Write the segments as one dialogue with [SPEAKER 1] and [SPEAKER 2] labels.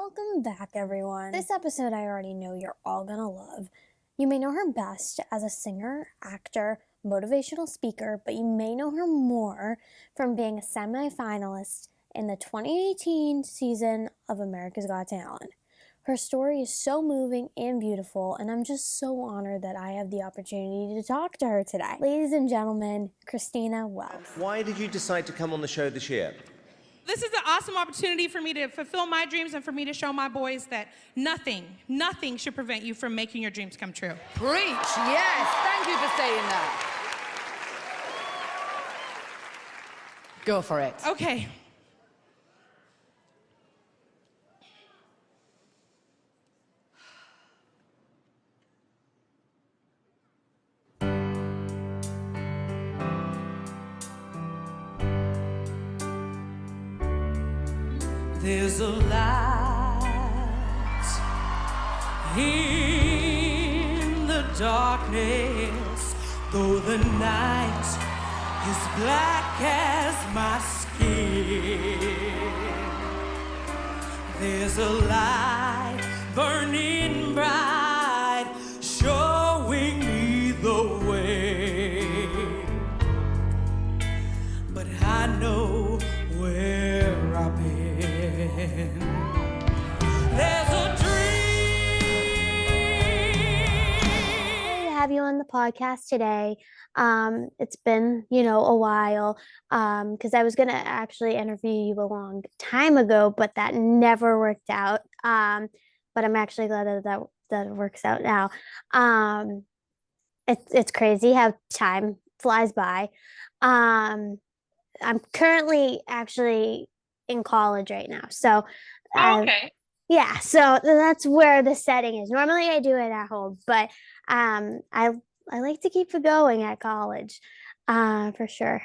[SPEAKER 1] Welcome back, everyone. This episode I already know you're all gonna love. You may know her best as a singer, actor, motivational speaker, but you may know her more from being a semi-finalist in the 2018 season of America's Got Talent. Her story is so moving and beautiful, and I'm just so honored that I have the opportunity to talk to her today. Ladies and gentlemen, Christina Wells.
[SPEAKER 2] Why did you decide to come on the show this year?
[SPEAKER 3] This is an awesome opportunity for me to fulfill my dreams and for me to show my boys that nothing should prevent you from making your dreams come true.
[SPEAKER 4] Preach, yes. Thank you for saying that. Go for it.
[SPEAKER 3] Okay.
[SPEAKER 5] There's a light in the darkness, though the night is black as my skin. There's a light burning bright, showing me the way. But I know where I've been. There's a dream.
[SPEAKER 1] To have you on the podcast today. It's been, a while, because I was going to actually interview you a long time ago, but that never worked out. But I'm actually glad that it works out now. It's crazy how time flies by. I'm currently actually in college right now. So,
[SPEAKER 3] Okay.
[SPEAKER 1] yeah, so that's where the setting is. Normally I do it at home, but I like to keep it going at college, for sure.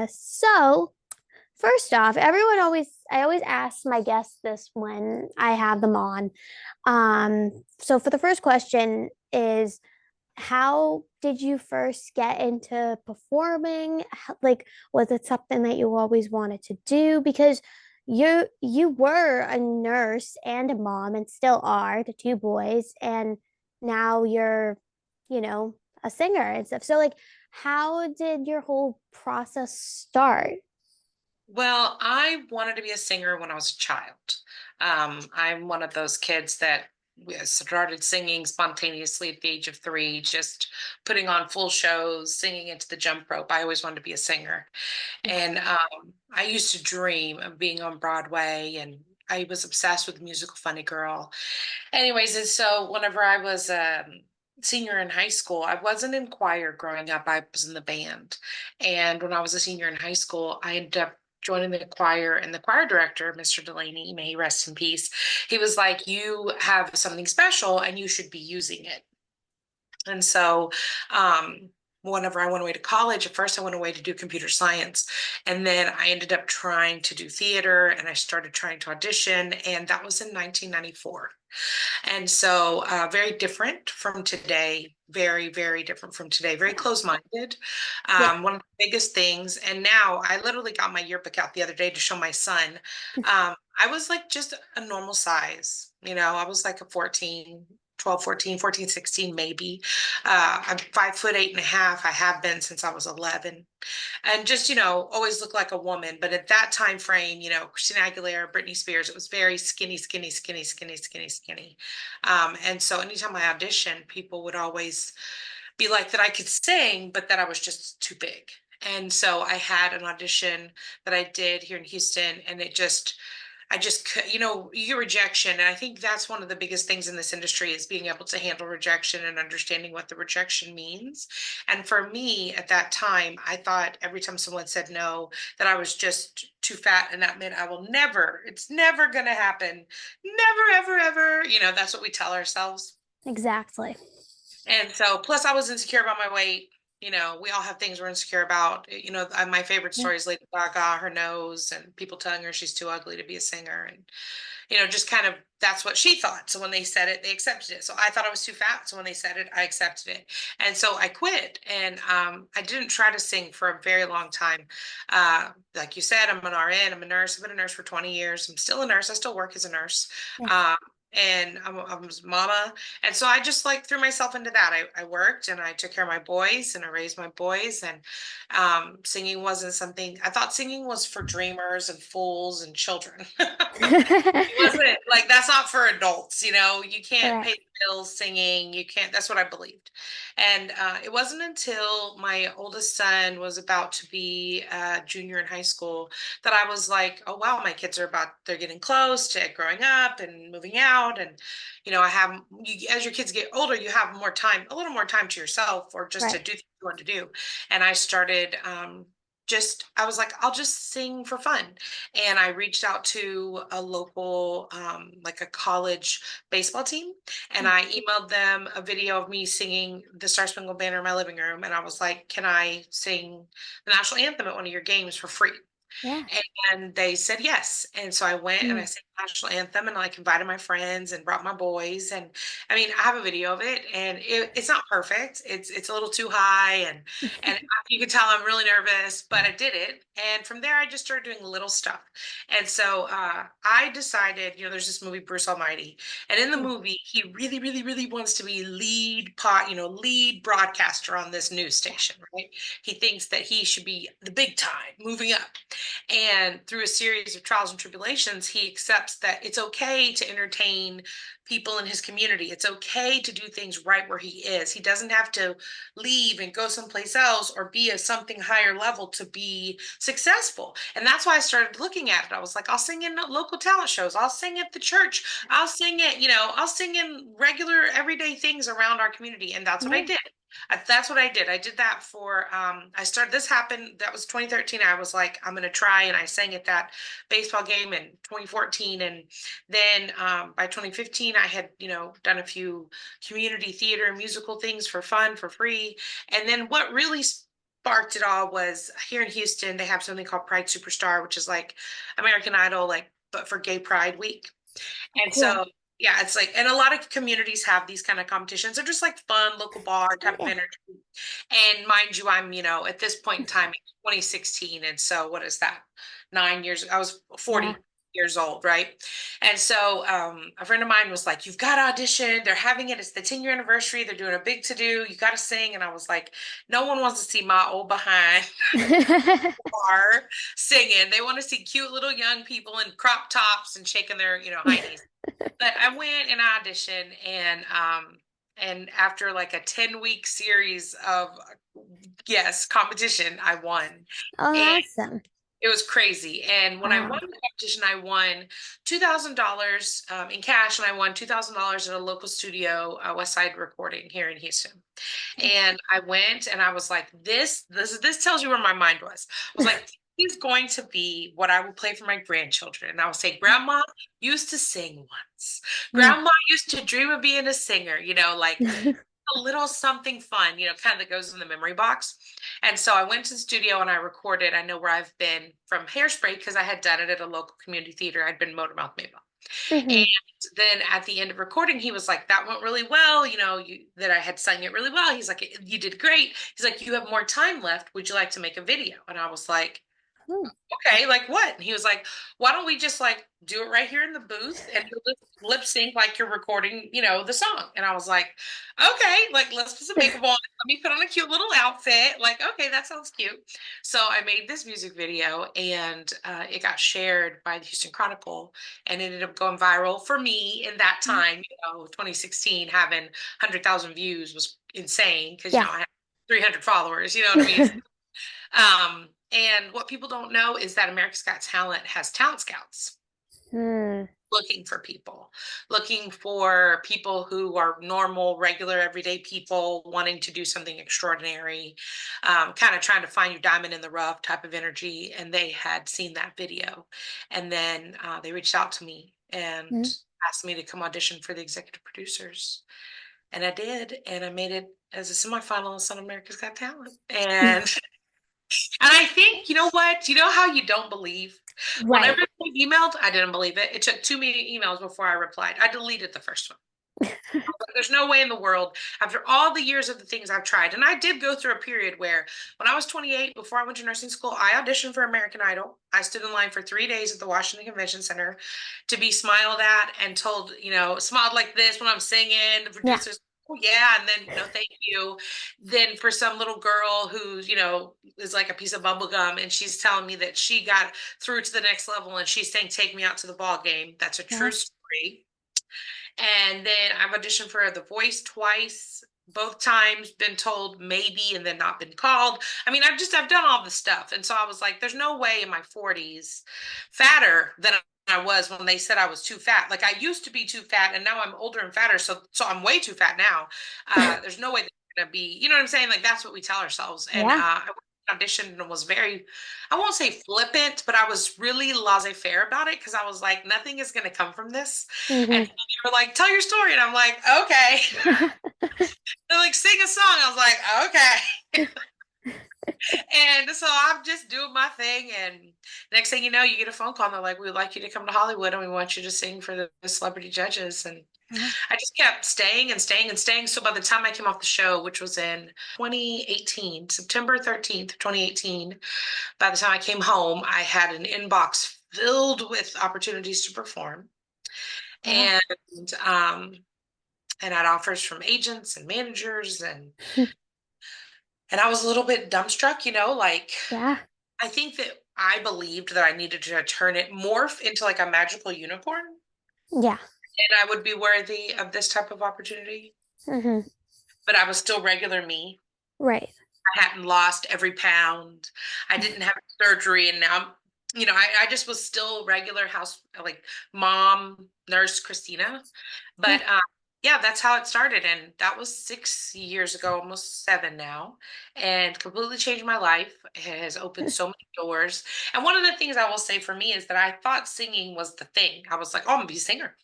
[SPEAKER 1] So first off, I always ask my guests this when I have them on. So for the first question is, how did you first get into performing? Like, was it something that you always wanted to do? Because you were a nurse and a mom and still are to two boys, and now you're, a singer and stuff. So like, how did your whole process start?
[SPEAKER 6] Well, I wanted to be a singer when I was a child. I'm one of those kids that started singing spontaneously at the age of 3, just putting on full shows, singing into the jump rope. I always wanted to be a singer. And I used to dream of being on Broadway, and I was obsessed with the musical Funny Girl. Anyways, and so whenever I was senior in high school, I wasn't in choir growing up. I was in the band. And when I was a senior in high school, I ended up joining the choir, and the choir director, Mr. Delaney, may he rest in peace, he was like, you have something special and you should be using it. And so whenever I went away to college, at first I went away to do computer science, and then I ended up trying to do theater, and I started trying to audition, and that was in 1994. And so very different from today, very, very different from today, very close-minded. One of the biggest things, and now I literally got my yearbook out the other day to show my son. I was like just a normal size, I was like a 14, 16, maybe. I'm 5'8.5". I have been since I was 11. And just, always look like a woman. But at that time frame, Christina Aguilera, Britney Spears, it was very skinny, skinny, skinny, skinny, skinny, skinny. And so anytime I audition, people would always be like that I could sing, but that I was just too big. And so I had an audition that I did here in Houston, and I just, you get rejection. And I think that's one of the biggest things in this industry is being able to handle rejection and understanding what the rejection means. And for me at that time, I thought every time someone said no, that I was just too fat. And that meant it's never going to happen. Never, ever, ever. That's what we tell ourselves.
[SPEAKER 1] Exactly.
[SPEAKER 6] And so, plus I was insecure about my weight. You know, we all have things we're insecure about. You know, my favorite
[SPEAKER 1] Yeah.
[SPEAKER 6] story is Lady Gaga, her nose, and people telling her she's too ugly to be a singer. And, you know, just kind of that's what she thought. So when they said it, they accepted it. So I thought I was too fat. So when they said it, I accepted it. And so I quit. And I didn't try to sing for a very long time. Like you said, I'm an RN, I'm a nurse. I've been a nurse for 20 years. I'm still a nurse. I still work as a nurse.
[SPEAKER 1] Nice.
[SPEAKER 6] Um, and I'm a mama. And so I just like threw myself into that. I worked and I took care of my boys and I raised my boys. And singing wasn't something, I thought singing was for dreamers and fools and children. It wasn't like that's not for adults, you know, you can't
[SPEAKER 1] Right.
[SPEAKER 6] pay the bills singing, you can't, that's what I believed. And it wasn't until my oldest son was about to be a junior in high school that I was like, oh wow, my kids are about, they're getting close to growing up and moving out. And, you know, I have, you, as your kids get older, you have more time, a little more time to yourself or just to
[SPEAKER 1] Right.
[SPEAKER 6] do things you want to do. And I started, I was like, I'll just sing for fun. And I reached out to a local, like a college baseball team, and
[SPEAKER 1] Mm.
[SPEAKER 6] I emailed them a video of me singing the Star Spangled Banner in my living room. And I was like, can I sing the national anthem at one of your games for free?
[SPEAKER 1] Yeah.
[SPEAKER 6] And they said yes. And so I went and I
[SPEAKER 1] Mm.
[SPEAKER 6] sang the national anthem and like invited my friends and brought my boys. And I mean, I have a video of it and it's not perfect. It's a little too high and you can tell I'm really nervous, but I did it. And from there I just started doing little stuff. And so I decided, you know, there's this movie Bruce Almighty. And in the
[SPEAKER 1] Mm.
[SPEAKER 6] movie, he really, really, really wants to be lead pot, you know, lead broadcaster on this news
[SPEAKER 1] Yeah.
[SPEAKER 6] station, right? He thinks that he should be the big time, moving up. And through a series of trials and tribulations, he accepts that it's okay to entertain people in his community. It's okay to do things right where he is. He doesn't have to leave and go someplace else or be a something higher level to be successful. And that's why I started looking at it. I was like, I'll sing in local talent shows. I'll sing at the church. I'll sing it, you know, I'll sing in regular everyday things around our community. And that's what I
[SPEAKER 1] Yeah.
[SPEAKER 6] did. That's what I did. I did that for I started this happened that was 2013. I was like I'm going to try and I sang at that baseball game in 2014 and then by 2015 I had, you know, done a few community theater and musical things for fun for free. And then what really sparked it all was here in Houston they have something called Pride Superstar, which is like American Idol like but for Gay Pride Week.
[SPEAKER 1] Oh,
[SPEAKER 6] And
[SPEAKER 1] cool.
[SPEAKER 6] so, yeah, it's like, and a lot of communities have these kind of competitions. They're just like fun, local bar
[SPEAKER 1] Oh,
[SPEAKER 6] type of
[SPEAKER 1] yeah.
[SPEAKER 6] energy. And mind you, I'm, you know, at this point in time, it's 2016. And so what is that? 9 years, I was
[SPEAKER 1] Yeah.
[SPEAKER 6] 40 years old, right? And so a friend of mine was like, you've got to audition. They're having it. It's the 10-year anniversary. They're doing a big to do. You got to sing. And I was like, no one wants to see my old behind bar singing. They want to see cute little young people in crop tops and shaking their, you know, high knees. But I went and auditioned and after like a 10-week series of yes, competition, I won.
[SPEAKER 1] Oh,
[SPEAKER 6] And
[SPEAKER 1] awesome.
[SPEAKER 6] it was crazy. And when I won
[SPEAKER 1] Wow.
[SPEAKER 6] the competition, I won $2,000 in cash, and I won $2,000 at a local studio, West Side Recording here in Houston. And I went, and I was like, this tells you where my mind was. I was like, this is going to be what I will play for my grandchildren. And I will say, Grandma used to sing once.
[SPEAKER 1] Mm.
[SPEAKER 6] Grandma used to dream of being a singer. You know, like a little something fun, you know, kind of that goes in the memory box. And so I went to the studio and I recorded. I know where I've been from Hairspray because I had done it at a local community theater. I'd been Motormouth Maybelle. And
[SPEAKER 1] Mhm.
[SPEAKER 6] then at the end of recording, he was like, that went really well, you know, that I had sung it really well. He's like, you did great. He's like, you have more time left. Would you like to make a video? And I was like,
[SPEAKER 1] Cool.
[SPEAKER 6] okay, like what? And he was like, why don't we just like do it right here in the booth and you'll lip sync like you're recording, you know, the song. And I was like, okay, like let's put some makeup on. Let me put on a cute little outfit. Like, okay, that sounds cute. So I made this music video and it got shared by the Houston Chronicle and it ended up going viral for me in that
[SPEAKER 1] Yeah.
[SPEAKER 6] time, you know, 2016, having 100,000 views was insane because, you
[SPEAKER 1] Yeah.
[SPEAKER 6] know, I had 300 followers, you know what I mean? And what people don't know is that America's Got Talent has talent scouts
[SPEAKER 1] Hmm.
[SPEAKER 6] looking for people who are normal, regular, everyday people wanting to do something extraordinary, kind of trying to find your diamond in the rough type of energy. And they had seen that video. And then they reached out to me and
[SPEAKER 1] Mm.
[SPEAKER 6] asked me to come audition for the executive producers. And I did, and I made it as a semifinalist on America's Got Talent. And I think, you know what? You know how you don't believe?
[SPEAKER 1] Right.
[SPEAKER 6] Whenever they emailed, I didn't believe it. It took too many emails before I replied. I deleted the first one. There's no way in the world, after all the years of the things I've tried. And I did go through a period where when I was 28, before I went to nursing school, I auditioned for American Idol. I stood in line for 3 days at the Washington Convention Center to be smiled at and told, smiled like this when I'm singing. The
[SPEAKER 1] Yeah.
[SPEAKER 6] producers, oh yeah, and then no thank you. Then for some little girl who, is like a piece of bubble gum, and she's telling me that she got through to the next level, and she's saying, take me out to the ball game. That's a true
[SPEAKER 1] Yeah.
[SPEAKER 6] story. And then I've auditioned for The Voice twice, both times been told maybe and then not been called. I mean, I've done all the stuff. And so I was like, there's no way in my 40s, fatter than I was when they said I was too fat. Like I used to be too fat and now I'm older and fatter. So I'm way too fat now. There's no way they're gonna be, you know what I'm saying? Like that's what we tell ourselves. And
[SPEAKER 1] Yeah.
[SPEAKER 6] I auditioned and was very, I won't say flippant, but I was really laissez-faire about it because I was like, nothing is going to come from this. And
[SPEAKER 1] Mhm.
[SPEAKER 6] they were like, tell your story. And I'm like, okay. They're like, sing a song. I was like, okay. And so I'm just doing my thing. And next thing you know, you get a phone call and they're like, we would like you to come to Hollywood and we want you to sing for the celebrity judges. And
[SPEAKER 1] Yeah.
[SPEAKER 6] I just kept staying and staying and staying. So by the time I came off the show, which was in 2018, September 13th, 2018, by the time I came home, I had an inbox filled with opportunities to perform.
[SPEAKER 1] Yeah.
[SPEAKER 6] And and had offers from agents and managers and I was a little bit dumbstruck, like
[SPEAKER 1] Yeah.
[SPEAKER 6] I think that I believed that I needed to turn it morph into like a magical unicorn
[SPEAKER 1] Yeah.
[SPEAKER 6] and I would be worthy of this type of opportunity.
[SPEAKER 1] Hmm.
[SPEAKER 6] But I was still regular me.
[SPEAKER 1] Right.
[SPEAKER 6] I hadn't lost every pound. I didn't have surgery. And now, I just was still regular house, like mom, nurse Christina.
[SPEAKER 1] Yeah.
[SPEAKER 6] But yeah, that's how it started. And that was 6 years ago, almost 7 now, and completely changed my life. It has opened so many doors. And one of the things I will say for me is that I thought singing was the thing. I was like, oh, I'm going to be a singer.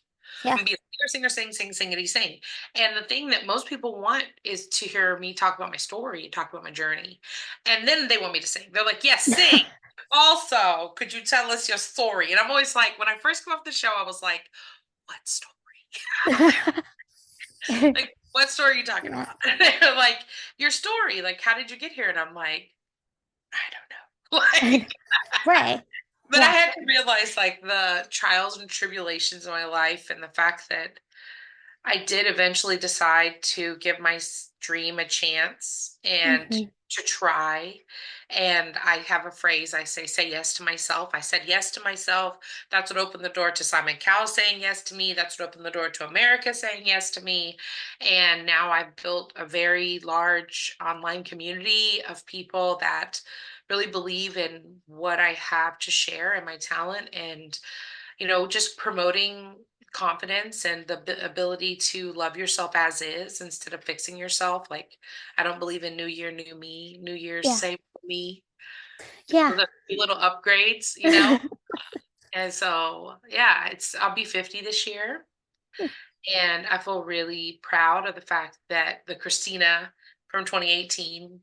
[SPEAKER 1] Yeah.
[SPEAKER 6] And be a singer, sing, singity, sing. And the thing that most people want is to hear me talk about my story, talk about my journey. And then they want me to sing. They're like, yes, sing. Also, could you tell us your story? And I'm always like, when I first come off the show, I was like, what story? Like, what story are you talking
[SPEAKER 1] Yeah.
[SPEAKER 6] about? They're like, your story. Like, how did you get here? And I'm like, I don't know. Like,
[SPEAKER 1] Right.
[SPEAKER 6] but I
[SPEAKER 1] Yeah.
[SPEAKER 6] had to realize like the trials and tribulations of my life and the fact that I did eventually decide to give my dream a chance and
[SPEAKER 1] Hmm.
[SPEAKER 6] to try. And I have a phrase I say yes to myself. I said yes to myself. That's what opened the door to Simon Cowell saying yes to me. That's what opened the door to America saying yes to me. And now I've built a very large online community of people that really believe in what I have to share and my talent and just promoting confidence and the ability to love yourself as is instead of fixing yourself. Like, I don't believe in New Year, new me, New Year's,
[SPEAKER 1] Yeah.
[SPEAKER 6] same me, just
[SPEAKER 1] Yeah.
[SPEAKER 6] with a few little upgrades. And so, yeah, I'll be 50 this year. And I feel really proud of the fact that the Christina from 2018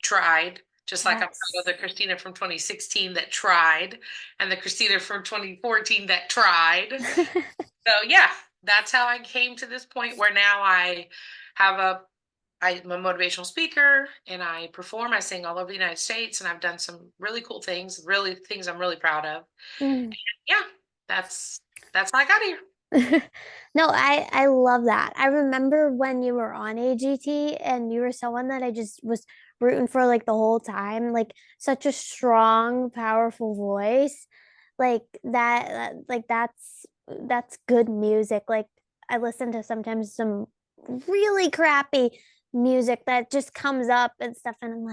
[SPEAKER 6] tried, just like I'm proud of
[SPEAKER 1] Yes.
[SPEAKER 6] the Christina from 2016 that tried, and the Christina from 2014 that tried. So yeah, that's how I came to this point where now I'm a motivational speaker and I perform. I sing all over the United States, and I've done some really cool things, really things I'm really proud of.
[SPEAKER 1] Mm.
[SPEAKER 6] Yeah, that's how I got here.
[SPEAKER 1] No, I love that. I remember when you were on AGT and you were someone that I just was rooting for like the whole time, like such a strong, powerful voice. Like like that's good music. Like I listen to sometimes some really crappy music that just comes up and stuff and I'm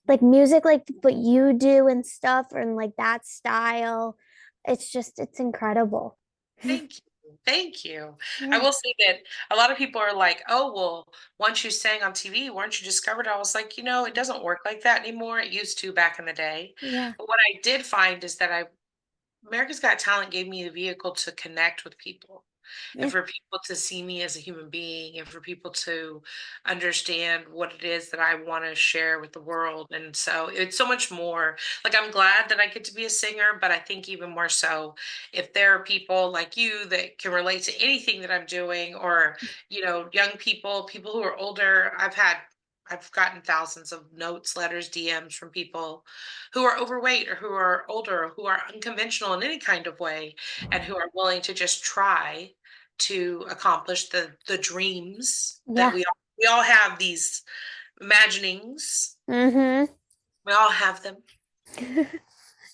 [SPEAKER 1] like music like what you do and stuff and like that style. It's incredible.
[SPEAKER 6] Thank you. Thank you. I
[SPEAKER 1] Yeah.
[SPEAKER 6] will say that a lot of people are like, oh, well, once you sang on TV, weren't you discovered? I was like, it doesn't work like that anymore. It used to back in the day.
[SPEAKER 1] Yeah.
[SPEAKER 6] But what I did find is that America's Got Talent gave me the vehicle to connect with people. and
[SPEAKER 1] Yeah.
[SPEAKER 6] for people to see me as a human being, and for people to understand what it is that I want to share with the world. And so it's so much more. Like, I'm glad that I get to be a singer, but I think even more so if there are people like you that can relate to anything that I'm doing, or, young people, people who are older. I've gotten thousands of notes, letters, DMs from people who are overweight or who are older or who are unconventional in any kind of way, and who are willing to just try to accomplish the dreams that
[SPEAKER 1] Yeah.
[SPEAKER 6] we all have, these imaginings.
[SPEAKER 1] Mm-hmm.
[SPEAKER 6] We all have them.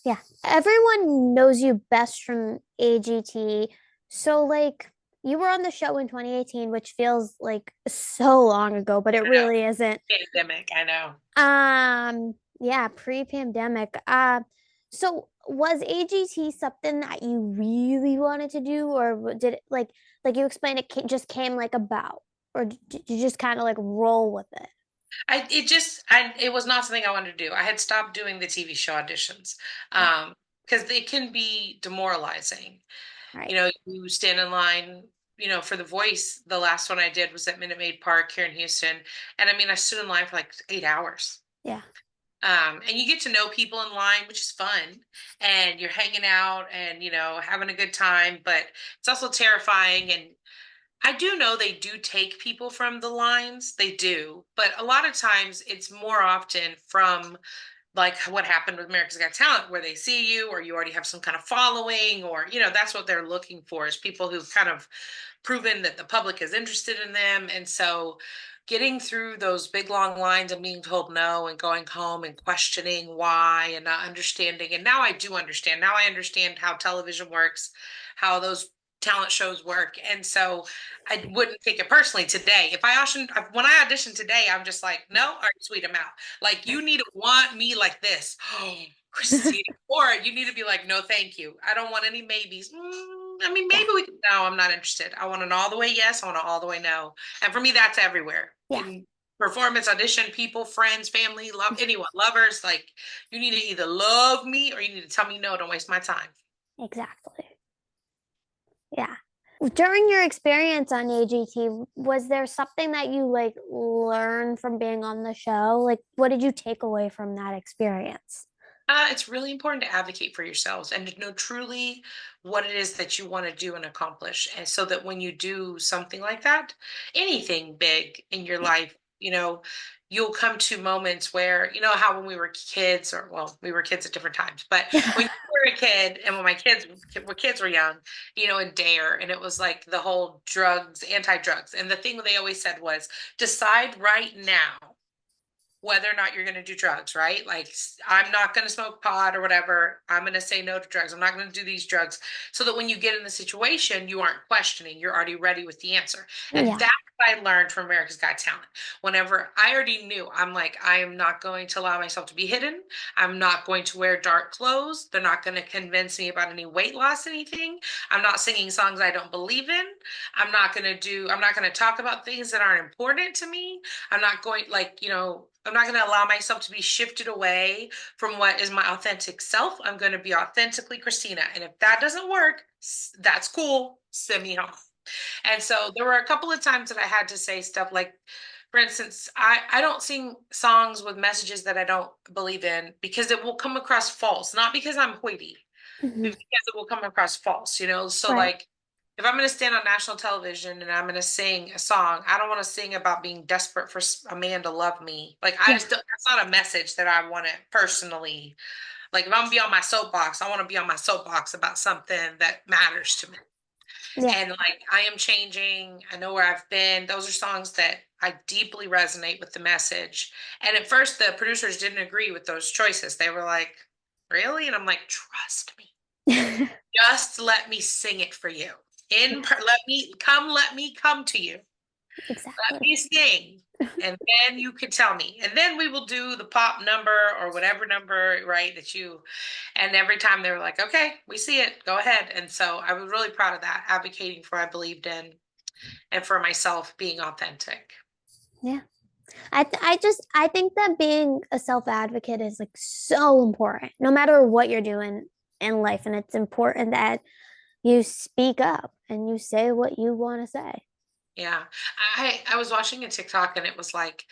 [SPEAKER 1] Yeah. Everyone knows you best from AGT. So like you were on the show in 2018, which feels like so long ago, but it
[SPEAKER 6] I know.
[SPEAKER 1] really isn't.
[SPEAKER 6] Pandemic, I know.
[SPEAKER 1] Yeah, pre-pandemic. So was AGT something that you really wanted to do, or did it like you explained just came like about, or did you just kind of like roll with it?
[SPEAKER 6] It was not something I wanted to do. I had stopped doing the TV show auditions,
[SPEAKER 1] Yeah.
[SPEAKER 6] because they can be demoralizing.
[SPEAKER 1] Right.
[SPEAKER 6] You stand in line, for The Voice. The last one I did was at Minute Maid Park here in Houston, and I mean, I stood in line for like 8 hours.
[SPEAKER 1] Yeah.
[SPEAKER 6] And you get to know people in line, which is fun, and you're hanging out and having a good time, but it's also terrifying. And I do know they do take people from the lines, they do, but a lot of times it's more often from like what happened with America's Got Talent, where they see you or you already have some kind of following, or that's what they're looking for, is people who've kind of proven that the public is interested in them. And so getting through those big long lines and being told no, and going home and questioning why and not understanding. And now I do understand. Now I understand how television works, how those talent shows work. And so I wouldn't take it personally today. When I audition today, I'm just like, no, all right, sweet, I'm out. Like, you need to want me like this. Oh, Christina. Or you need to be like, no, thank you. I don't want any maybes. I mean,
[SPEAKER 1] Yeah.
[SPEAKER 6] maybe we can. No, I'm not interested. I want an all the way yes. I want an all the way no. And for me, that's everywhere.
[SPEAKER 1] Yeah.
[SPEAKER 6] In performance, audition, people, friends, family, love, anyone, lovers. Like, you need to either love me or you need to tell me no. Don't waste my time.
[SPEAKER 1] Exactly. Yeah. During your experience on AGT, was there something that you like learned from being on the show? Like, what did you take away from that experience?
[SPEAKER 6] It's really important to advocate for yourselves and to know truly what it is that you want to do and accomplish. And so that when you do something like that, anything big in your life, you'll come to moments where, how when we were kids, or well, we were kids at different times, but when you were a kid and when my kids were young, in Dare, and it was like the whole drugs, anti-drugs. And the thing they always said was, decide right now whether or not you're going to do drugs, right? Like, I'm not going to smoke pot or whatever. I'm going to say no to drugs. I'm not going to do these drugs. So that when you get in the situation, you aren't questioning. You're already ready with the answer. And
[SPEAKER 1] Yeah.
[SPEAKER 6] that's what I learned from America's Got Talent. Whenever I already knew, I'm like, I am not going to allow myself to be hidden. I'm not going to wear dark clothes. They're not going to convince me about any weight loss, anything. I'm not singing songs I don't believe in. I'm not going to talk about things that aren't important to me. I'm not going, I'm not going to allow myself to be shifted away from what is my authentic self. I'm going to be authentically Christina. And if that doesn't work, that's cool. Send me home. And so there were a couple of times that I had to say stuff like, for instance, I don't sing songs with messages that I don't believe in, because it will come across false, not because I'm hoity,
[SPEAKER 1] Mhm.
[SPEAKER 6] because it will come across false, So
[SPEAKER 1] Right.
[SPEAKER 6] like, if I'm going to stand on national television and I'm going to sing a song, I don't want to sing about being desperate for a man to love me. Like, I
[SPEAKER 1] Yeah.
[SPEAKER 6] just don't, that's not a message that I want to personally. Like, if I'm going to be on my soapbox, I want to be on my soapbox about something that matters to me.
[SPEAKER 1] Yeah.
[SPEAKER 6] And like, I am changing. I know where I've been. Those are songs that I deeply resonate with the message. And at first, the producers didn't agree with those choices. They were like, really? And I'm like, trust me. Just let me sing it for you. Let me come to you. Let me
[SPEAKER 1] Exactly.
[SPEAKER 6] sing. And then you can tell me. And then we will do the pop number or whatever number, right? And every time they were like, okay, we see it. Go ahead. And so I was really proud of that, advocating for what I believed in and for myself being authentic.
[SPEAKER 1] Yeah. I think that being a self advocate is like so important, no matter what you're doing in life. And it's important that you speak up and you say what you want to say.
[SPEAKER 6] Yeah. I was watching a TikTok and it was like,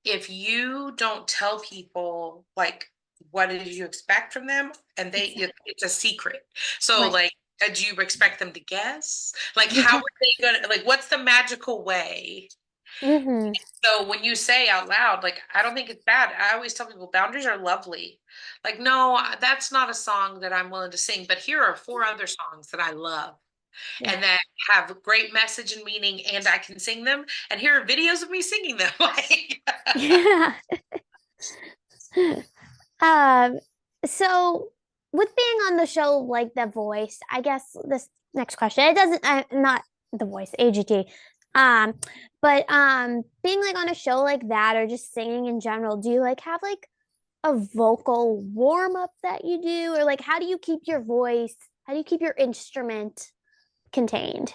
[SPEAKER 6] if you don't tell people like what did you expect from them, and it's a secret. So
[SPEAKER 1] Right.
[SPEAKER 6] like, do you expect them to guess? Like, how
[SPEAKER 1] Yeah.
[SPEAKER 6] are they gonna like? What's the magical way?
[SPEAKER 1] Hmm.
[SPEAKER 6] So when you say out loud, like, I don't think it's bad. I always tell people boundaries are lovely. Like, no, that's not a song that I'm willing to sing, but here are four other songs that I love
[SPEAKER 1] Yeah.
[SPEAKER 6] and that have a great message and meaning, and I can sing them. And here are videos of me singing them. Like,
[SPEAKER 1] Yeah. Um, so with being on the show like The Voice, I guess this next question, it doesn't not The Voice, AGT. Um, but being like on a show like that or just singing in general, do you like have like a vocal warm up that you do? Or like how do you keep your voice, how do you keep your instrument contained?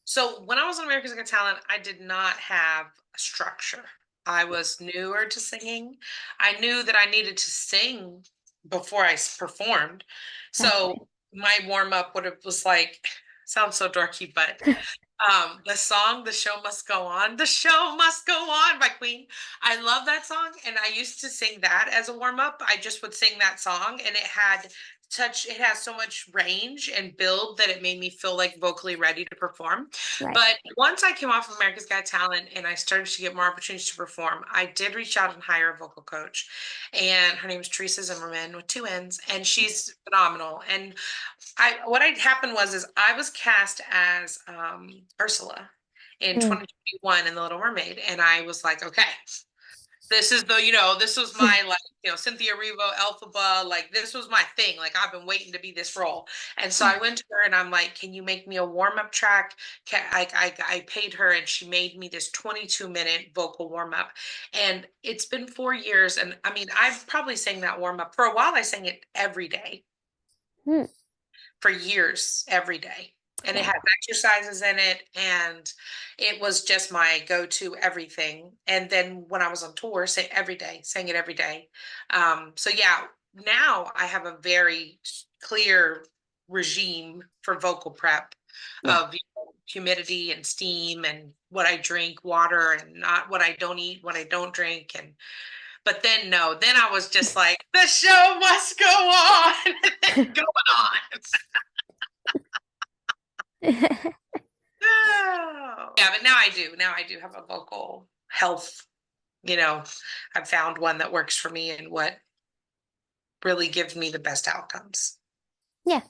[SPEAKER 6] so when I was on America's Got Talent, I did not have a structure. I was newer to singing. I knew that I needed to sing before I performed. So
[SPEAKER 1] Exactly.
[SPEAKER 6] my warm up would have was like, sounds so dorky, but the song "The Show Must Go On," "The Show Must Go On" by Queen. I love that song, and I used to sing that as a warm up. I just would sing that song, and it has so much range and build that it made me feel like vocally ready to perform.
[SPEAKER 1] Right.
[SPEAKER 6] But once I came off of America's Got Talent and I started to get more opportunities to perform, I did reach out and hire a vocal coach, and her name is Teresa Zimmerman with two N's, and she's phenomenal. And what had happened was I was cast as Ursula in
[SPEAKER 1] Mm.
[SPEAKER 6] 2021 in The Little Mermaid, and I was like, okay, this is this was my like Cynthia Erivo, Elphaba, like this was my thing. Like I've been waiting to be this role, and so
[SPEAKER 1] Yeah.
[SPEAKER 6] I went to her and I'm like, can you make me a warm up track? I paid her and she made me this 22-minute vocal warm up, and it's been 4 years, and I mean I've probably sang that warm up for a while. I sang it every day
[SPEAKER 1] Mm.
[SPEAKER 6] for years every day. And it
[SPEAKER 1] Wow.
[SPEAKER 6] has exercises in it. And it was just my go-to everything. And then when I was on tour, say every day, sang it every day. So yeah, now I have a very clear regime for vocal prep
[SPEAKER 1] Yeah.
[SPEAKER 6] of humidity and steam and what I drink, water, and not what I don't eat, what I don't drink. And but then no, then I was just like, the show must go on, going on. Oh. Yeah, but now I do. Now I do have a vocal health. You know, I've found one that works for me and what really gives me the best outcomes.
[SPEAKER 1] Yeah.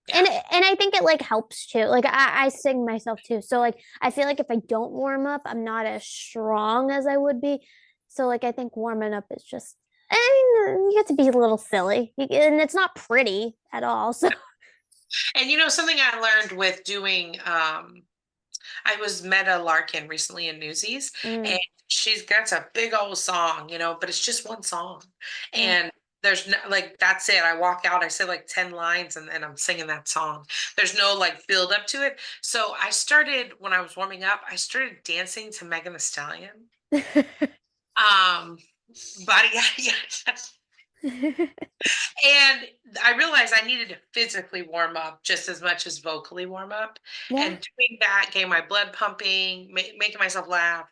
[SPEAKER 6] Yeah.
[SPEAKER 1] And I think it like helps too. Like I sing myself too. So like I feel like if I don't warm up, I'm not as strong as I would be. So like I think warming up is just I mean, you get to be a little silly. And it's not pretty at all. So
[SPEAKER 6] And something I learned with doing I was Meta Larkin recently in Newsies,
[SPEAKER 1] mm,
[SPEAKER 6] and she's got a big old song, but it's just one song.
[SPEAKER 1] yeah.
[SPEAKER 6] And there's no like that's it. I walk out, I say like 10 lines and then I'm singing that song. There's no like build up to it. So I started when I was warming up, I started dancing to Megan Thee Stallion. Um Body And I realized I needed to physically warm up just as much as vocally warm up.
[SPEAKER 1] Yeah.
[SPEAKER 6] And doing that, getting my blood pumping, making myself laugh,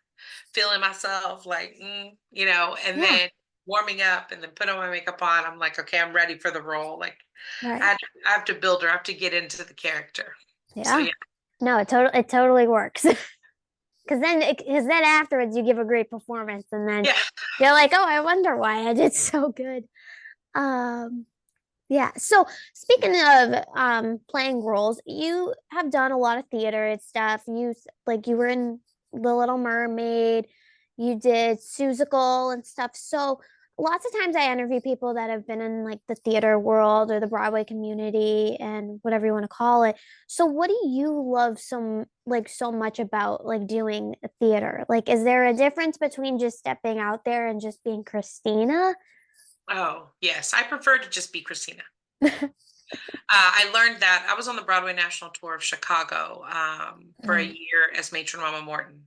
[SPEAKER 6] feeling myself like, and
[SPEAKER 1] Yeah.
[SPEAKER 6] then warming up and then putting my makeup on. I'm like, okay, I'm ready for the role. Like
[SPEAKER 1] Right.
[SPEAKER 6] I have to build her, I have to get into the character. So
[SPEAKER 1] Yeah.
[SPEAKER 6] yeah.
[SPEAKER 1] No, it totally works. Because then afterwards you give a great performance and then
[SPEAKER 6] Yeah.
[SPEAKER 1] you're like, oh, I wonder why I did so good. Um, yeah. So speaking of playing roles, you have done a lot of theater and stuff. Like you were in The Little Mermaid, you did Seussical and stuff. So lots of times I interview people that have been in like the theater world or the Broadway community and whatever you want to call it. So what do you love so much about like doing theater? Like is there a difference between just stepping out there and just being Christina?
[SPEAKER 6] Oh, yes. I prefer to just be Christina. I learned that I was on the Broadway National Tour of Chicago for a
[SPEAKER 1] Mm.
[SPEAKER 6] year as Matron Mama Morton.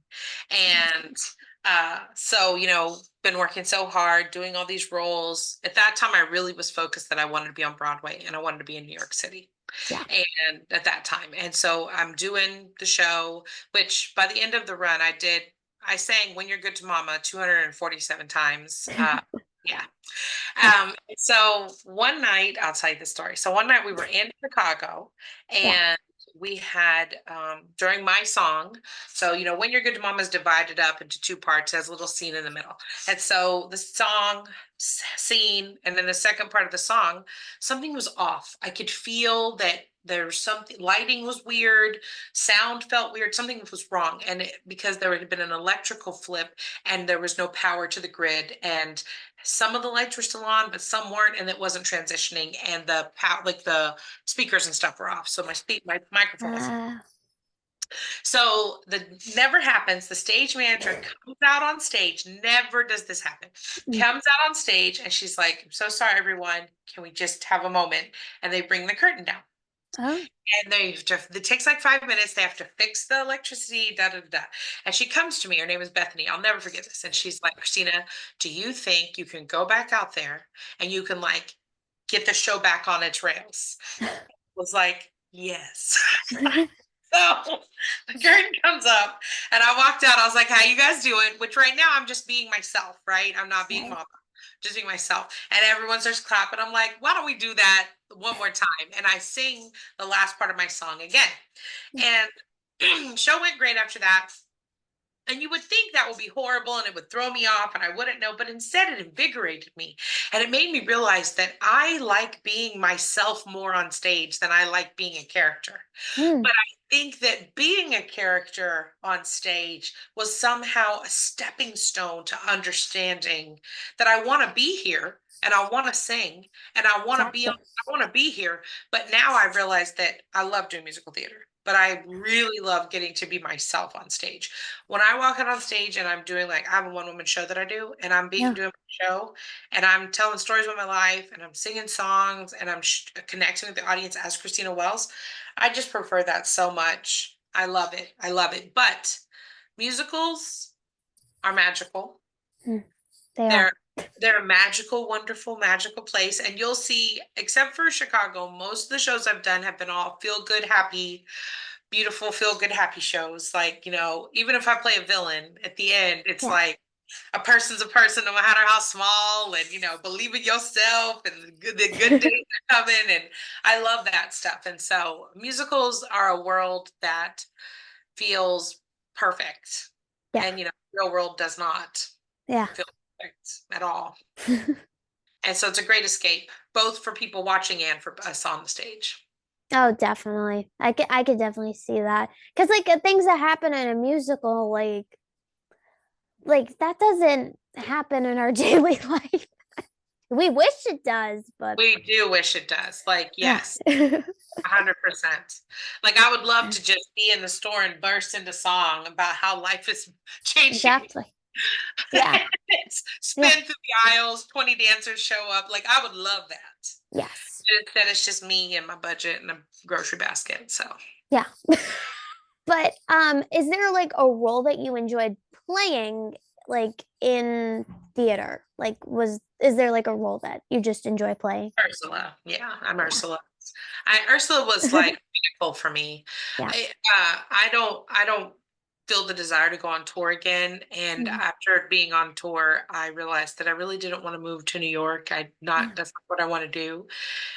[SPEAKER 6] And so, been working so hard, doing all these roles. At that time, I really was focused that I wanted to be on Broadway and I wanted to be in New York City.
[SPEAKER 1] Yeah.
[SPEAKER 6] and at that time. And so I'm doing the show, which by the end of the run, I sang When You're Good to Mama 247 times. Yeah. So one night, I'll tell you the story. So one night we were in Chicago
[SPEAKER 1] Yeah.
[SPEAKER 6] and we had during my song, so When You're Good to Mama is divided up into two parts, has a little scene in the middle. And so the song scene, and then the second part of the song, something was off. I could feel that there's something, lighting was weird, sound felt weird, something was wrong. And because there had been an electrical flip and there was no power to the grid, and some of the lights were still on, but some weren't, and it wasn't transitioning, and the power, like the speakers and stuff were off. So my microphone was.
[SPEAKER 1] Uh,
[SPEAKER 6] So the never happens. The stage manager comes out on stage. Never does this happen.
[SPEAKER 1] mm,
[SPEAKER 6] Comes out on stage and she's like, "I'm so sorry, everyone. Can we just have a moment?" And they bring the curtain down.
[SPEAKER 1] oh,
[SPEAKER 6] And it takes like 5 minutes. They have to fix the electricity, da da da. And she comes to me. Her name is Bethany. I'll never forget this. And she's like, "Christina, do you think you can go back out there and you can like get the show back on its rails?" I was like, "Yes." So the curtain comes up and I walked out. I was like, "How you guys doing?" Which right now I'm just being myself, right? I'm not being
[SPEAKER 1] right.
[SPEAKER 6] mama, just being myself. And everyone starts clapping. I'm like, "Why don't we do that one more time?" And I sing the last part of my song again. And show went great after that. And you would think that would be horrible and it would throw me off and I wouldn't know, but instead it invigorated me. And it made me realize that I like being myself more on stage than I like being a character.
[SPEAKER 1] Mm,
[SPEAKER 6] But I think that being a character on stage was somehow a stepping stone to understanding that I want to be here and I want to sing and I want to be on,
[SPEAKER 1] exactly.
[SPEAKER 6] I want to be here. But now I realize that I love doing musical theater, but I really love getting to be myself on stage. When I walk out on stage and I'm doing like, I have a one woman show that I do, and I'm
[SPEAKER 1] Yeah.
[SPEAKER 6] doing my show and I'm telling stories about my life and I'm singing songs and I'm connecting with the audience as Christina Wells. I just prefer that so much. I love it. I love it. But musicals are magical.
[SPEAKER 1] Mm, they are.
[SPEAKER 6] They're they're a magical, wonderful, magical place. And you'll see, except for Chicago, most of the shows I've done have been all feel good, happy, beautiful, feel good, happy shows. Like, even if I play a villain at the end, it's
[SPEAKER 1] Yeah.
[SPEAKER 6] like a person's a person, no matter how small, and believe in yourself, and the good days are coming. And I love that stuff. And so musicals are a world that feels perfect.
[SPEAKER 1] Yeah.
[SPEAKER 6] And real world does not
[SPEAKER 1] Yeah.
[SPEAKER 6] feel perfect at all. And so it's a great escape, both for people watching and for us on the stage.
[SPEAKER 1] Oh, definitely. I could definitely see that. Because like things that happen in a musical, like that doesn't happen in our daily life. We wish it does, but
[SPEAKER 6] We do wish it does. Like,
[SPEAKER 1] yeah.
[SPEAKER 6] yes, 100%. Like, I would love to just be in the store and burst into song about how life is changing.
[SPEAKER 1] Exactly. Yeah.
[SPEAKER 6] Spin
[SPEAKER 1] Yeah.
[SPEAKER 6] through the aisles, 20 dancers show up. Like, I would love that.
[SPEAKER 1] Yes.
[SPEAKER 6] Instead, it's just me and my budget and a grocery basket. So,
[SPEAKER 1] Yeah. But is there like a role that you enjoyed playing like in theater? Like is there like a role that you just enjoy playing?
[SPEAKER 6] Ursula. Yeah, I'm
[SPEAKER 1] Yeah.
[SPEAKER 6] Ursula. Ursula was like pinnacle for me.
[SPEAKER 1] Yeah.
[SPEAKER 6] I don't feel the desire to go on tour again. And
[SPEAKER 1] Mhm.
[SPEAKER 6] after being on tour, I realized that I really didn't want to move to New York.
[SPEAKER 1] Yeah.
[SPEAKER 6] That's not what I want to do.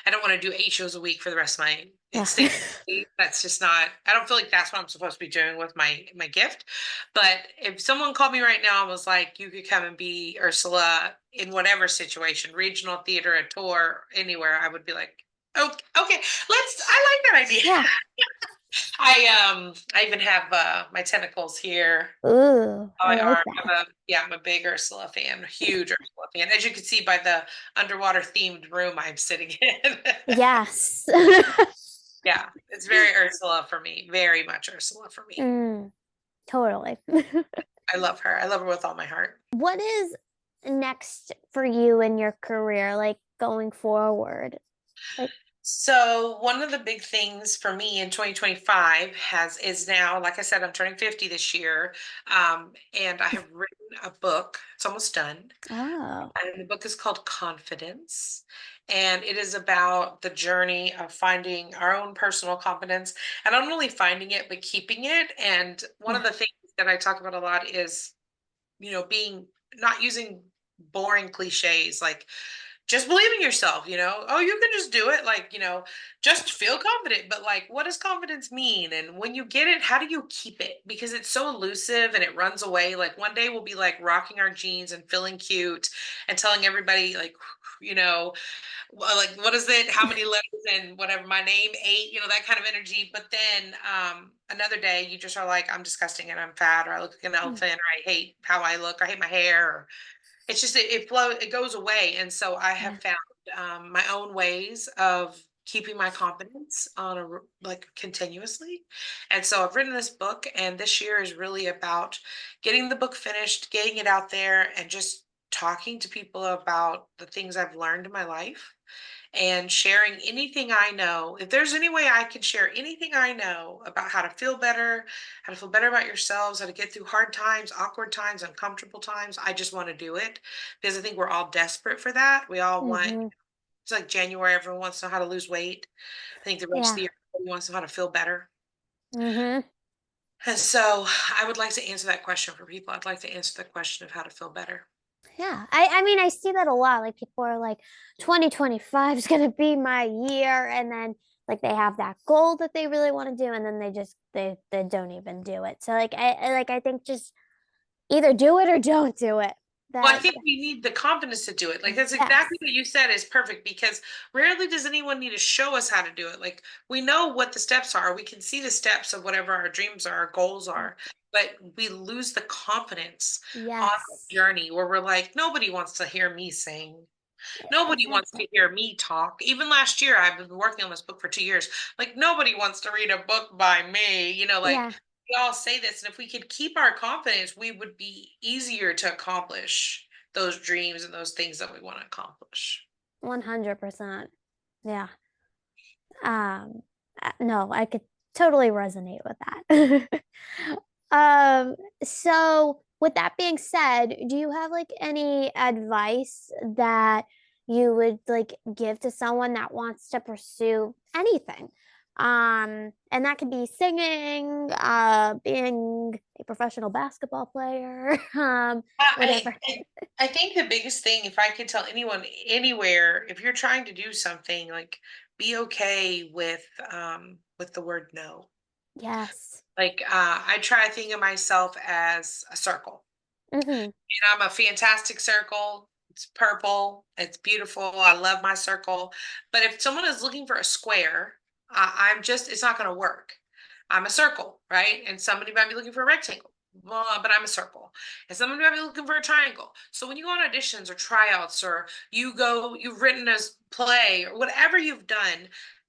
[SPEAKER 6] I don't want to do 8 shows a week for the rest of my
[SPEAKER 1] Yeah.
[SPEAKER 6] extended stay. That's just not, I don't feel like that's what I'm supposed to be doing with my gift. But if someone called me right now and was like, "You could come and be Ursula in whatever situation, regional theater, a tour, anywhere," I would be like, "Okay, okay, I like that idea."
[SPEAKER 1] Yeah.
[SPEAKER 6] I even have my tentacles here.
[SPEAKER 1] Ooh, I
[SPEAKER 6] My
[SPEAKER 1] like
[SPEAKER 6] arm.
[SPEAKER 1] that.
[SPEAKER 6] I'm a big Ursula fan, huge Ursula fan. As you can see by the underwater themed room I'm sitting in.
[SPEAKER 1] Yes.
[SPEAKER 6] Yeah, it's very Ursula for me, very much Ursula for me.
[SPEAKER 1] Mm, totally.
[SPEAKER 6] I love her. I love her with all my heart.
[SPEAKER 1] What is next for you in your career, like going forward? Like,
[SPEAKER 6] So one of the big things for me in 2025 is now, like I said, I'm turning 50 this year. And I have written a book. It's almost done.
[SPEAKER 1] Oh.
[SPEAKER 6] And the book is called Confidence. And it is about the journey of finding our own personal confidence and not only finding it, but keeping it. And one of
[SPEAKER 1] Yeah.
[SPEAKER 6] the things that I talk about a lot is, being not using boring cliches like just believe in yourself, oh, you can just do it, like, just feel confident. But like, what does confidence mean? And when you get it, how do you keep it? Because it's so elusive and it runs away. Like one day we'll be like rocking our jeans and feeling cute and telling everybody like, you know, like what is it? How many letters and whatever my name, 8, that kind of energy. But then another day you just are like, I'm disgusting and I'm fat, or I look like an
[SPEAKER 1] Mm.
[SPEAKER 6] elephant, or I hate how I look, or I hate my hair, or it's just it goes away. And so I have
[SPEAKER 1] Yeah.
[SPEAKER 6] found my own ways of keeping my confidence on like continuously. And so I've written this book, and this year is really about getting the book finished, getting it out there, and just talking to people about the things I've learned in my life and sharing anything I know. If there's any way I can share anything I know about how to feel better about yourselves, how to get through hard times, awkward times, uncomfortable times, I just want to do it because I think we're all desperate for that. We all want,
[SPEAKER 1] Mm-hmm.
[SPEAKER 6] it's like January, everyone wants to know how to lose weight. I think the rest of the
[SPEAKER 1] Yeah.
[SPEAKER 6] year, everyone wants to know how to feel better.
[SPEAKER 1] Mm-hmm.
[SPEAKER 6] And so I would like to answer that question for people. I'd like to answer the question of how to feel better.
[SPEAKER 1] Yeah. I mean, I see that a lot. Like people are like, 2025 is gonna be my year, and then like they have that goal that they really want to do, and then they don't even do it. So like I think just either do it or don't do it.
[SPEAKER 6] Well, I
[SPEAKER 1] That
[SPEAKER 6] think we need the confidence to do it. Like that's exactly
[SPEAKER 1] yes.
[SPEAKER 6] what you said is perfect because rarely does anyone need to show us how to do it. Like we know what the steps are. We can see the steps of whatever our dreams are, our goals
[SPEAKER 1] Yeah.
[SPEAKER 6] are, but we lose the confidence on the
[SPEAKER 1] Yes.
[SPEAKER 6] journey where we're like, nobody wants to hear me sing. Nobody wants
[SPEAKER 1] Exactly.
[SPEAKER 6] to hear me talk. Even last year, I've been working on this book for 2 years. Like nobody wants to read a book by me. Like
[SPEAKER 1] Yeah.
[SPEAKER 6] we all say this, and if we could keep our confidence, we would be easier to accomplish those dreams and those things that we want to accomplish.
[SPEAKER 1] 100%. Yeah. No, I could totally resonate with that. So with that being said, do you have like any advice that you would like give to someone that wants to pursue anything? And that could be singing, being a professional basketball player,
[SPEAKER 6] I,
[SPEAKER 1] whatever.
[SPEAKER 6] I I think the biggest thing, if I could tell anyone anywhere, if you're trying to do something, like be okay with the word no.
[SPEAKER 1] Yes.
[SPEAKER 6] Like I try to think of myself as a circle.
[SPEAKER 1] Mm-hmm.
[SPEAKER 6] And I'm a fantastic circle. It's purple. It's beautiful. I love my circle. But if someone is looking for a square, it's not going to work. I'm a circle, right? And somebody might be looking for a rectangle. Well, but I'm a circle. And somebody might be looking for a triangle. So when you go on auditions or tryouts, or you've written a play or whatever you've done,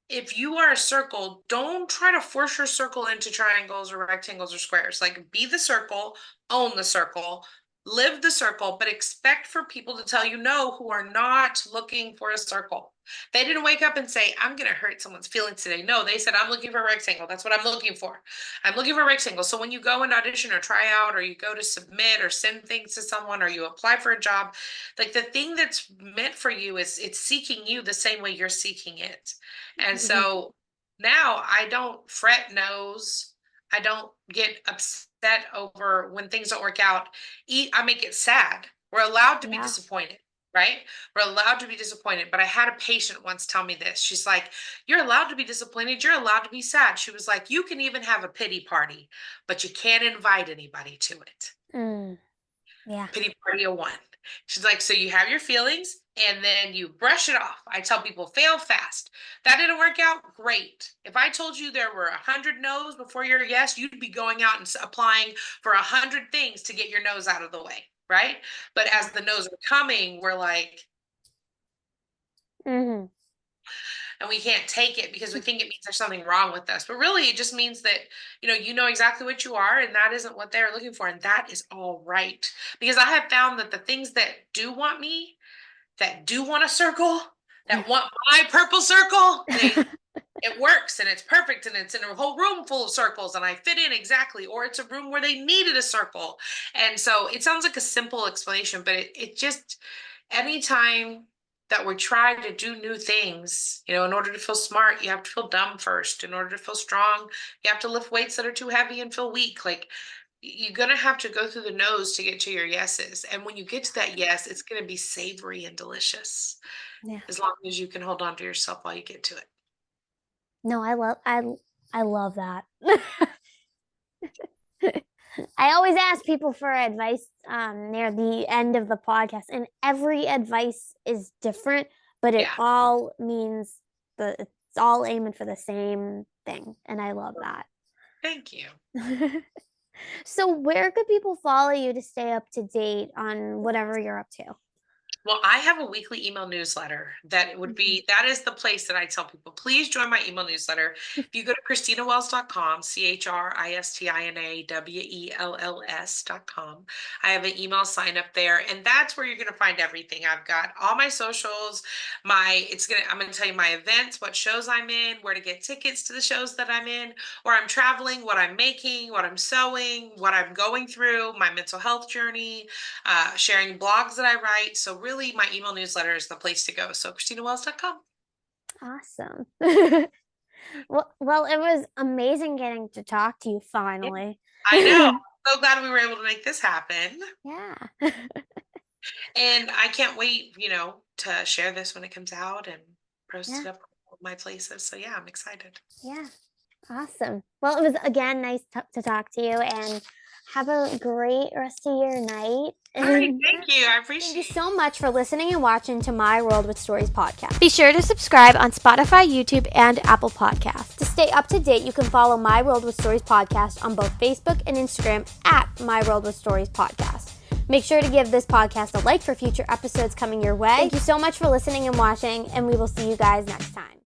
[SPEAKER 6] if you are a circle, don't try to force your circle into triangles or rectangles or squares. Like be the circle, own the circle, live the circle, but expect for people to tell you no who are not looking for a circle. They didn't wake up and say, I'm going to hurt someone's feelings today. No, they said, I'm looking for a rectangle. That's what I'm looking for. I'm looking for a rectangle. So when you go and audition or try out, or you go to submit or send things to someone, or you apply for a job, like the thing that's meant for you is it's seeking you the same way you're seeking it. And
[SPEAKER 1] Mm-hmm.
[SPEAKER 6] so now I don't fret no's. I don't get upset over when things don't work out. I make it sad. We're allowed to be
[SPEAKER 1] Yeah.
[SPEAKER 6] disappointed, right? We're allowed to be disappointed. But I had a patient once tell me this. She's like, you're allowed to be disappointed. You're allowed to be sad. She was like, you can even have a pity party, but you can't invite anybody to it.
[SPEAKER 1] Mm. Yeah.
[SPEAKER 6] Pity party of one. She's like, so you have your feelings and then you brush it off. I tell people, fail fast. That didn't work out. Great. If I told you there were 100 no's before your yes, you'd be going out and applying for 100 things to get your no's out of the way. Right. But as the no's are coming, we're like,
[SPEAKER 1] Mm-hmm.
[SPEAKER 6] and we can't take it because we think it means there's something wrong with us. But really, it just means that, you know exactly what you are, and that isn't what they're looking for. And that is all right. Because I have found that the things that do want me, that do want a circle, that want my purple circle. It works and it's perfect and it's in a whole room full of circles and I fit in exactly, or it's a room where they needed a circle. And so it sounds like a simple explanation, but it just, anytime that we're trying to do new things, in order to feel smart, you have to feel dumb first. In order to feel strong, you have to lift weights that are too heavy and feel weak. Like, you're going to have to go through the nose to get to your yeses. And when you get to that yes, it's going to be savory and delicious.
[SPEAKER 1] Yeah.
[SPEAKER 6] As long as you can hold on to yourself while you get to it.
[SPEAKER 1] No, I love that. I always ask people for advice near the end of the podcast, and every advice is different, but it all means it's all aiming for the same thing, and I love that.
[SPEAKER 6] Thank you.
[SPEAKER 1] So where could people follow you to stay up to date on whatever you're up to?
[SPEAKER 6] Well, I have a weekly email newsletter that that is the place that I tell people, please join my email newsletter. If you go to ChristinaWells.com, ChristinAWells.com, I have an email sign up there, and that's where you're going to find everything. I've got all my socials, I'm going to tell you my events, what shows I'm in, where to get tickets to the shows that I'm in, where I'm traveling, what I'm making, what I'm sewing, what I'm going through, my mental health journey, sharing blogs that I write. So really, my email newsletter is the place to go. So ChristinaWells.com.
[SPEAKER 1] Awesome. Well, it was amazing getting to talk to you finally.
[SPEAKER 6] I know. So glad we were able to make this happen.
[SPEAKER 1] Yeah.
[SPEAKER 6] And I can't wait, to share this when it comes out and post it up on my places. So yeah, I'm excited.
[SPEAKER 1] Yeah. Awesome. Well, it was again nice to talk to you, and have a great rest of your night.
[SPEAKER 6] All right, thank you. I appreciate it.
[SPEAKER 1] Thank you so much for listening and watching to My World with Stories podcast. Be sure to subscribe on Spotify, YouTube, and Apple Podcasts. To stay up to date, you can follow My World with Stories podcast on both Facebook and Instagram at My World with Stories podcast. Make sure to give this podcast a like for future episodes coming your way. Thank you so much for listening and watching, and we will see you guys next time.